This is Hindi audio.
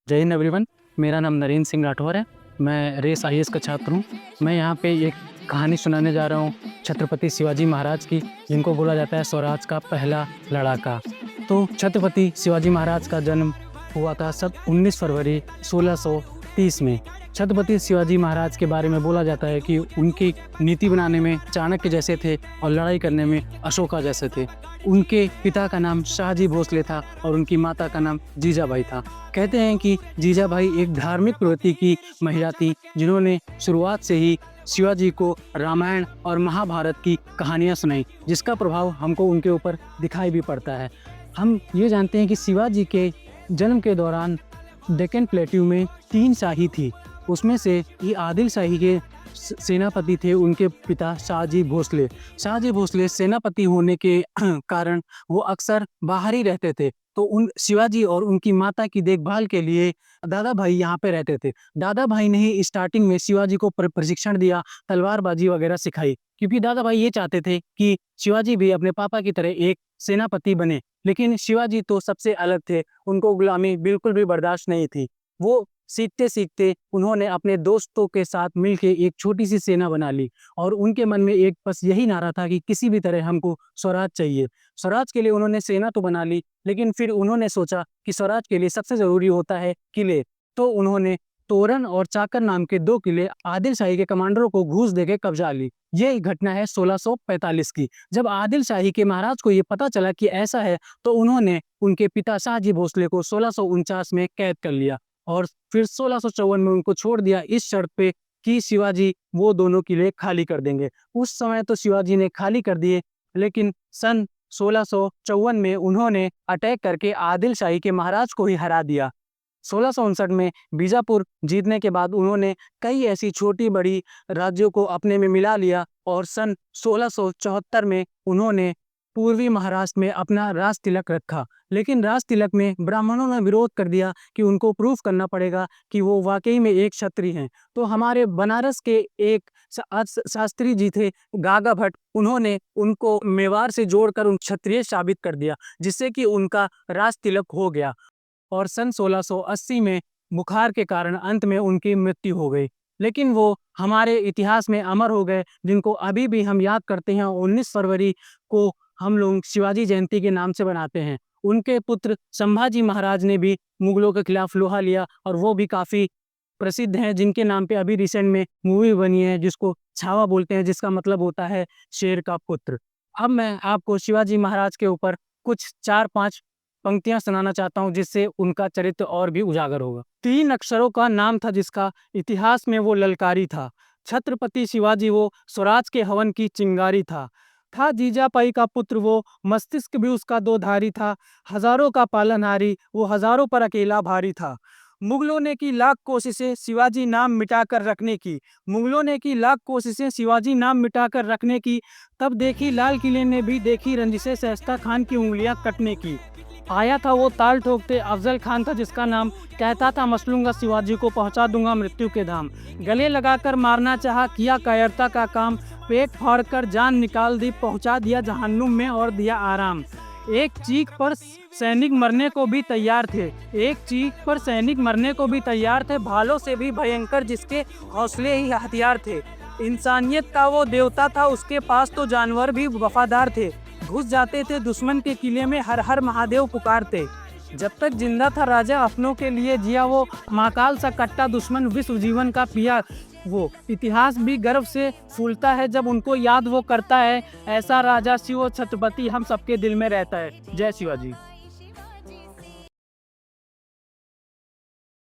जय हिंद एवरीवन। मेरा नाम नरेंद्र सिंह राठौर है। मैं रेस आईएएस का छात्र हूँ। मैं यहाँ पे एक कहानी सुनाने जा रहा हूँ छत्रपति शिवाजी महाराज की, जिनको बोला जाता है स्वराज का पहला लड़ाका। तो छत्रपति शिवाजी महाराज का जन्म हुआ था 19 फरवरी 1630 में। छत्रपति शिवाजी महाराज के बारे में बोला जाता है कि उनकी नीति बनाने में चाणक्य जैसे थे और लड़ाई करने में अशोका जैसे थे। उनके पिता का नाम शाहजी भोसले था और उनकी माता का नाम जीजाबाई था। कहते हैं कि जीजाबाई एक धार्मिक प्रवृत्ति की महिला थी, जिन्होंने शुरुआत से ही शिवाजी को रामायण और महाभारत की कहानियाँ सुनाई, जिसका प्रभाव हमको उनके ऊपर दिखाई भी पड़ता है। हम ये जानते हैं कि शिवाजी के जन्म के दौरान डेक्कन प्लेट्यू में 3 शाही थी। उसमें से ये आदिल शाही के सेनापति थे उनके पिता शाहजी भोसले। शाहजी भोसले सेनापति होने के कारण वो अक्सर बाहर ही रहते थे। तो उन शिवाजी और उनकी माता की देखभाल के लिए दादा भाई यहाँ पे रहते थे। दादा भाई ने ही स्टार्टिंग में शिवाजी को प्रशिक्षण दिया, तलवारबाजी वगैरह सिखाई, क्योंकि दादा भाई ये चाहते थे कि शिवाजी भी अपने पापा की तरह एक सेनापति बने। लेकिन शिवाजी तो सबसे अलग थे, उनको गुलामी बिल्कुल भी बर्दाश्त नहीं थी। वो सीखते सीखते उन्होंने अपने दोस्तों के साथ मिलकर एक छोटी सी सेना बना ली और उनके मन में एक बस यही नारा था कि किसी भी तरह हमको स्वराज चाहिए। स्वराज के लिए उन्होंने सेना तो बना ली, लेकिन फिर उन्होंने सोचा कि स्वराज के लिए सबसे जरूरी होता है किले। तो उन्होंने तोरण और चाकर नाम के 2 किले आदिल शाही के कमांडरों को घूस देके कब्जा ली। ये घटना है 1645 की। जब आदिल शाही के महाराज को ये पता चला कि ऐसा है, तो उन्होंने उनके पिता शाहजी भोसले को 1649 में कैद कर लिया और फिर 1654 में उनको छोड़ दिया, इस शर्त पे कि शिवाजी वो दोनों किले खाली कर देंगे। उस समय तो शिवाजी ने खाली कर दिए, लेकिन सन 1654 में उन्होंने अटैक करके आदिल शाही के महाराज को ही हरा दिया। 1659 में बीजापुर जीतने के बाद उन्होंने कई ऐसी छोटी बड़ी राज्यों को अपने में मिला लिया और सन 1674 में उन्होंने पूर्वी महाराष्ट्र में अपना राज तिलक रखा। लेकिन राज तिलक में ब्राह्मणों ने विरोध कर दिया कि उनको प्रूफ करना पड़ेगा कि वो वाकई में एक क्षत्रिय हैं। तो हमारे बनारस के एक शास्त्री जी थे गागा भट्ट, उन्होंने उनको मेवाड़ से जोड़कर उन क्षत्रिय साबित कर दिया, जिससे कि उनका राज तिलक हो गया। और सन 1680 में बुखार के कारण अंत में उनकी मृत्यु हो गई। लेकिन वो हमारे इतिहास में अमर हो गए, जिनको अभी भी हम याद करते हैं। 19 फरवरी को हम लोग शिवाजी जयंती के नाम से बनाते हैं। उनके पुत्र संभाजी महाराज ने भी मुगलों के खिलाफ लोहा लिया और वो भी काफ़ी प्रसिद्ध हैं, जिनके नाम पे अभी रिसेंट में मूवी बनी है, जिसको छावा बोलते हैं, जिसका मतलब होता है शेर का पुत्र। अब मैं आपको शिवाजी महाराज के ऊपर कुछ 4-5 पंक्तियां सुनाना चाहता हूं, जिससे उनका चरित्र और भी उजागर होगा। 3 अक्षरों का नाम था जिसका इतिहास में वो ललकारी था। छत्रपति शिवाजी वो स्वराज के हवन की चिंगारी था जीजापाई का पुत्र वो, मस्तिष्क भी उसका 2 धारी था। हजारों का पालनहारी वो, हजारों पर अकेला भारी था। मुगलों ने की लाख कोशिशें शिवाजी नाम मिटाकर रखने की। मुगलों ने की लाख कोशिशें शिवाजी नाम मिटाकर रखने की। तब देखी लाल किले ने भी देखी रंजिशें शाइस्ता खान की उंगलियां कटने की। आया था वो ताल ठोकते अफजल खान था जिसका नाम, कहता था मसलूंगा शिवाजी को, पहुंचा दूंगा मृत्यु के धाम। गले लगाकर मारना चाहा, किया कायरता का काम, पेट फाड़कर जान निकाल दी, पहुंचा दिया जहन्नुम में और दिया आराम। एक चीख पर सैनिक मरने को भी तैयार थे, एक चीख पर सैनिक मरने को भी तैयार थे, भालों से भी भयंकर जिसके हौसले ही हथियार थे। इंसानियत का वो देवता था, उसके पास तो जानवर भी वफादार थे। घुस जाते थे दुश्मन के किले में, हर हर महादेव पुकारते। जब तक जिंदा था राजा अपनों के लिए जिया वो, महाकाल सा कट्टा दुश्मन विश्व जीवन का पिया वो। इतिहास भी गर्व से फूलता है जब उनको याद वो करता है, ऐसा राजा शिव छत्रपति हम सबके दिल में रहता है। जय शिवाजी।